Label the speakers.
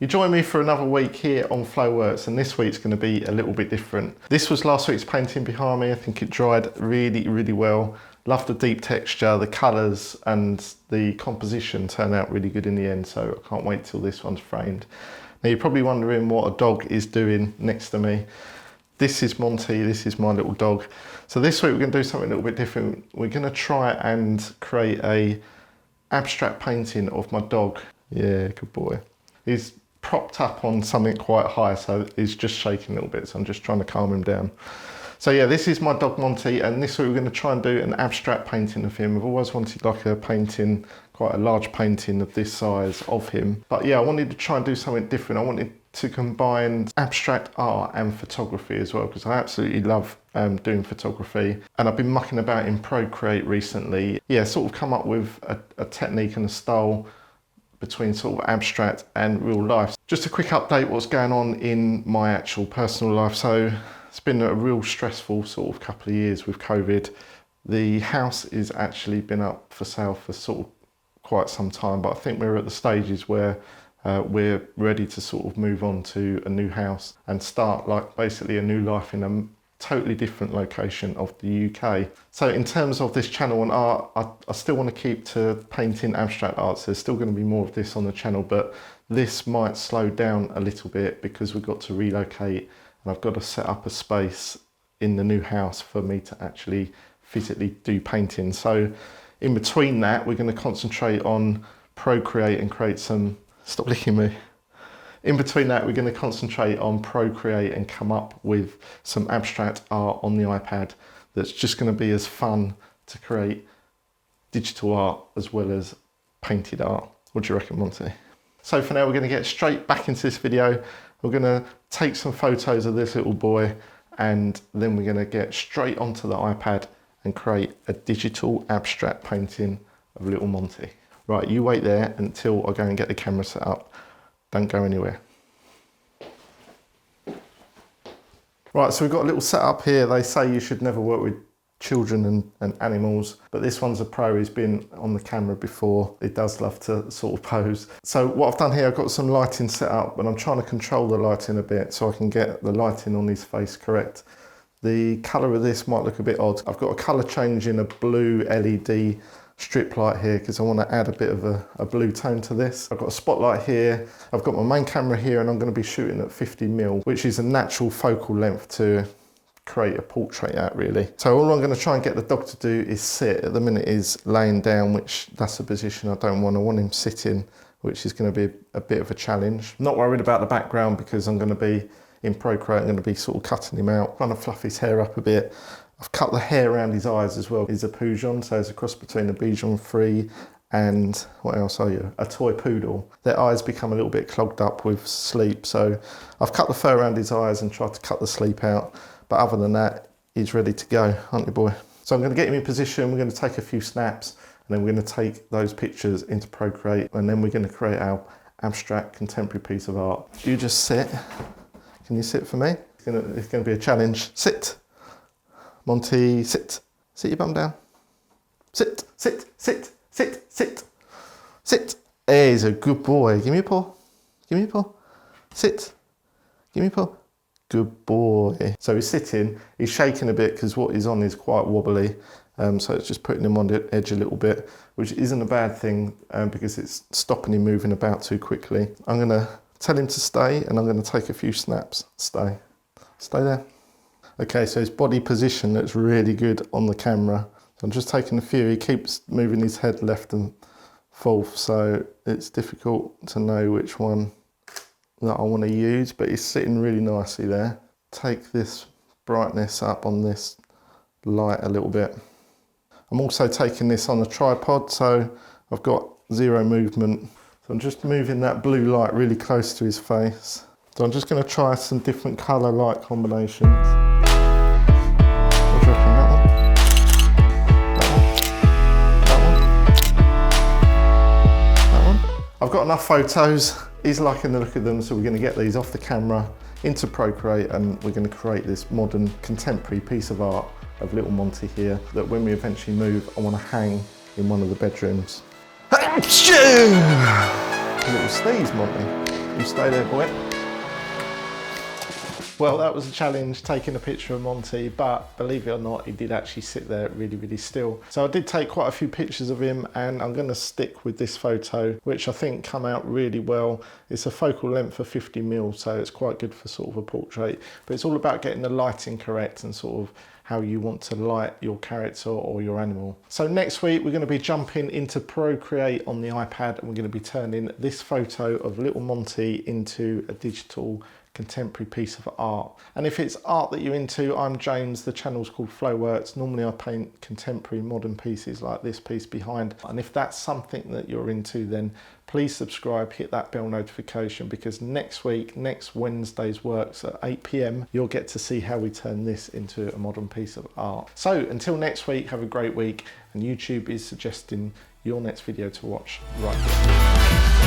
Speaker 1: You join me for another week here on Flowworks, and this week's going to be a little bit different. This was last week's painting behind me. I think it dried really, really well. Love the deep texture, the colours and the composition turned out really good in the end, so I can't wait till this one's framed. Now you're probably wondering what a dog is doing next to me. This is Monty, this is my little dog. So this week we're going to do something a little bit different. We're going to try and create a abstract painting of my dog. Yeah, good boy. He's propped up on something quite high, so he's just shaking a little bit, so I'm just trying to calm him down. So yeah, this is my dog Monty, and this week we're going to try and do an abstract painting of him. I've always wanted like a painting, quite a large painting of this size of him. But yeah, I wanted to try and do something different. I wanted to combine abstract art and photography as well, because I absolutely love doing photography. And I've been mucking about in Procreate recently. Yeah, sort of come up with a technique and a style between sort of abstract and real life. Just a quick update what's going on in my actual personal life. So it's been a real stressful sort of couple of years with COVID. The house has actually been up for sale for sort of quite some time, but I think we're at the stages where we're ready to sort of move on to a new house and start like basically a new life in a totally different location of the UK. So in terms of this channel on art, I still want to keep to painting abstract art, so there's still going to be more of this on the channel, but this might slow down a little bit because we've got to relocate and I've got to set up a space in the new house for me to actually physically do painting. So in between that, we're going to concentrate on Procreate and create some, stop licking me. In between that, we're going to concentrate on Procreate and come up with some abstract art on the iPad that's just going to be as fun to create digital art as well as painted art. What do you reckon, Monty? So for now, we're going to get straight back into this video. We're going to take some photos of this little boy and then we're going to get straight onto the iPad and create a digital abstract painting of little Monty. Right, you wait there until I go and get the camera set up. Don't go anywhere. Right, so we've got a little setup here. They say you should never work with children and animals, but this one's a pro. He's been on the camera before. He does love to sort of pose. So what I've done here, I've got some lighting set up, but I'm trying to control the lighting a bit so I can get the lighting on his face correct. The colour of this might look a bit odd. I've got a colour change in a blue LED strip light here because I want to add a bit of a blue tone to this. I've got a spotlight here. I've got my main camera here and I'm going to be shooting at 50mm, which is a natural focal length to create a portrait at really. So all I'm going to try and get the dog to do is sit. At the minute he's laying down, which that's a position I don't want. I want him sitting, which is going to be a bit of a challenge. I'm not worried about the background because I'm going to be in Procreate, I'm going to be sort of cutting him out, trying to fluff his hair up a bit. I've cut the hair around his eyes as well. He's a Bichon, so it's a cross between a Bichon Frise and, what else are you? A toy poodle. Their eyes become a little bit clogged up with sleep, so I've cut the fur around his eyes and tried to cut the sleep out. But other than that, he's ready to go, aren't you, boy? So I'm going to get him in position, we're going to take a few snaps, and then we're going to take those pictures into Procreate, and then we're going to create our abstract contemporary piece of art. You just sit. Can you sit for me? It's going to be a challenge. Sit. Monty, sit. Sit your bum down. Sit, sit, sit, sit, sit, sit. Hey, he's a good boy. Give me a paw. Give me a paw. Sit. Give me a paw. Good boy. So he's sitting. He's shaking a bit because what he's on is quite wobbly. So it's just putting him on the edge a little bit, which isn't a bad thing because it's stopping him moving about too quickly. I'm going to tell him to stay and I'm going to take a few snaps. Stay. Stay there. Okay, so his body position looks really good on the camera. So I'm just taking a few. He keeps moving his head left and forth, so it's difficult to know which one that I want to use, but he's sitting really nicely there. Take this brightness up on this light a little bit. I'm also taking this on a tripod, so I've got zero movement. So I'm just moving that blue light really close to his face. So I'm just going to try some different colour light combinations. What do you reckon, that one? That one? I've got enough photos. He's liking the look of them, so we're going to get these off the camera into Procreate and we're going to create this modern contemporary piece of art of little Monty here that when we eventually move, I want to hang in one of the bedrooms. A little sneeze, Monty. You stay there, boy. Well, that was a challenge, taking a picture of Monty, but believe it or not, he did actually sit there really, really still. So I did take quite a few pictures of him, and I'm going to stick with this photo, which I think come out really well. It's a focal length of 50mm, so it's quite good for sort of a portrait, but it's all about getting the lighting correct and sort of how you want to light your character or your animal. So next week, we're going to be jumping into Procreate on the iPad, and we're going to be turning this photo of little Monty into a digital contemporary piece of art. And if it's art that you're into, I'm James, the channel's called Flowworks. Normally I paint contemporary modern pieces like this piece behind. And if that's something that you're into, then please subscribe, hit that bell notification, because next week, next Wednesday's works at 8 PM, you'll get to see how we turn this into a modern piece of art. So until next week, have a great week, and YouTube is suggesting your next video to watch right here.